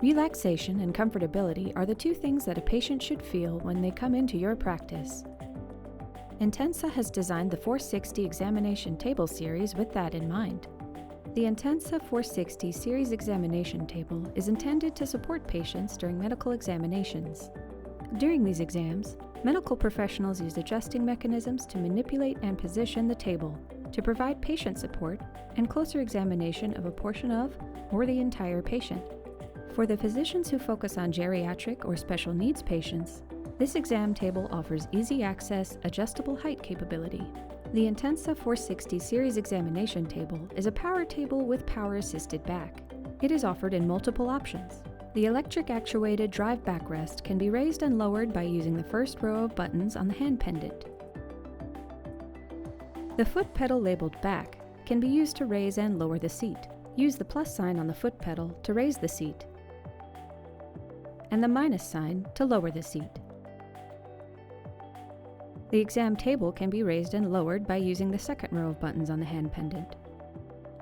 Relaxation and comfortability are the two things that a patient should feel when they come into your practice. Intensa has designed the 460 examination table series with that in mind. The Intensa 460 series examination table is intended to support patients during medical examinations. During these exams, medical professionals use adjusting mechanisms to manipulate and position the table to provide patient support and closer examination of a portion of or the entire patient. For the physicians who focus on geriatric or special needs patients, this exam table offers easy access, adjustable height capability. The Intensa 460 series examination table is a power table with power-assisted back. It is offered in multiple options. The electric-actuated drive backrest can be raised and lowered by using the first row of buttons on the hand pendant. The foot pedal labeled back can be used to raise and lower the seat. Use the plus sign on the foot pedal to raise the seat, and the minus sign to lower the seat. The exam table can be raised and lowered by using the second row of buttons on the hand pendant.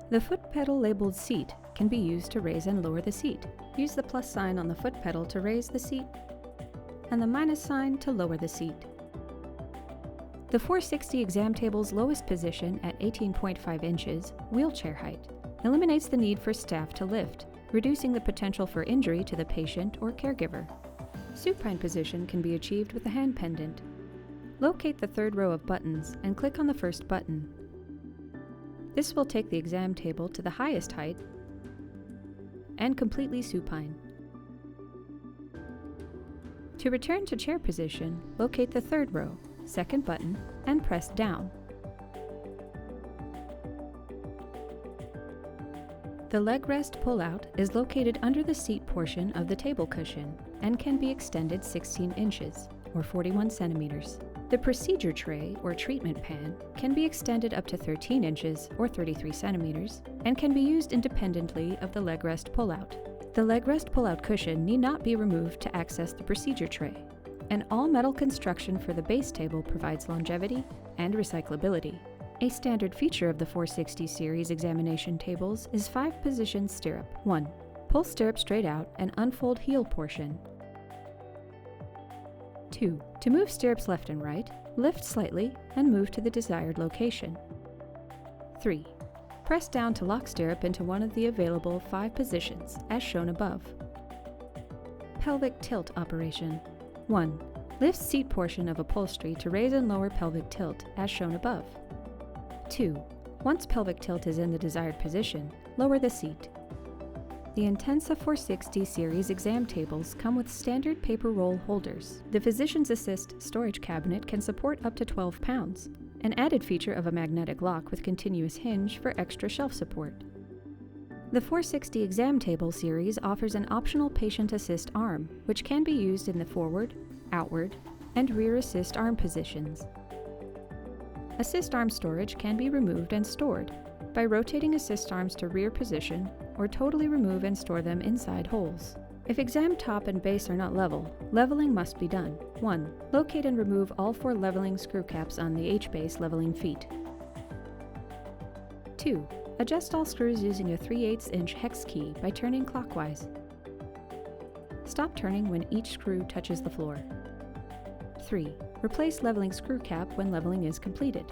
The foot pedal labeled seat can be used to raise and lower the seat. Use the plus sign on the foot pedal to raise the seat, and the minus sign to lower the seat. The 460 exam table's lowest position at 18.5 inches, wheelchair height, eliminates the need for staff to lift, reducing the potential for injury to the patient or caregiver. Supine position can be achieved with the hand pendant. Locate the third row of buttons and click on the first button. This will take the exam table to the highest height and completely supine. To return to chair position, locate the third row, second button, and press down. The leg rest pull-out is located under the seat portion of the table cushion and can be extended 16 inches, or 41 centimeters. The procedure tray, or treatment pan, can be extended up to 13 inches, or 33 centimeters, and can be used independently of the leg rest pull-out. The leg rest pull-out cushion need not be removed to access the procedure tray, and all metal construction for the base table provides longevity and recyclability. A standard feature of the 460 series examination tables is 5-position stirrup. 1. Pull stirrup straight out and unfold heel portion. 2. To move stirrups left and right, lift slightly and move to the desired location. 3. Press down to lock stirrup into one of the available 5 positions, as shown above. Pelvic tilt operation. 1. Lift seat portion of upholstery to raise and lower pelvic tilt, as shown above. 2. Once pelvic tilt is in the desired position, lower the seat. The Intensa 460 series exam tables come with standard paper roll holders. The Physician's Assist storage cabinet can support up to 12 pounds, an added feature of a magnetic lock with continuous hinge for extra shelf support. The 460 exam table series offers an optional patient assist arm, which can be used in the forward, outward, and rear assist arm positions. Assist arm storage can be removed and stored by rotating assist arms to rear position or totally remove and store them inside holes. If exam top and base are not level, leveling must be done. 1. Locate and remove all 4 leveling screw caps on the H-base leveling feet. 2. Adjust all screws using a 3/8-inch hex key by turning clockwise. Stop turning when each screw touches the floor. 3. Replace leveling screw cap when leveling is completed.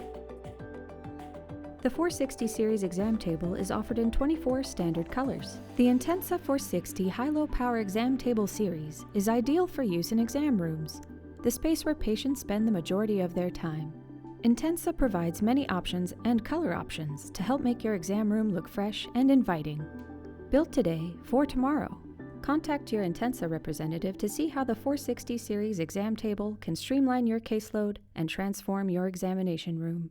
The 460 series exam table is offered in 24 standard colors. The Intensa 460 high-low power exam table series is ideal for use in exam rooms, the space where patients spend the majority of their time. Intensa provides many options and color options to help make your exam room look fresh and inviting. Built today for tomorrow. Contact your Intensa representative to see how the 460 series exam table can streamline your caseload and transform your examination room.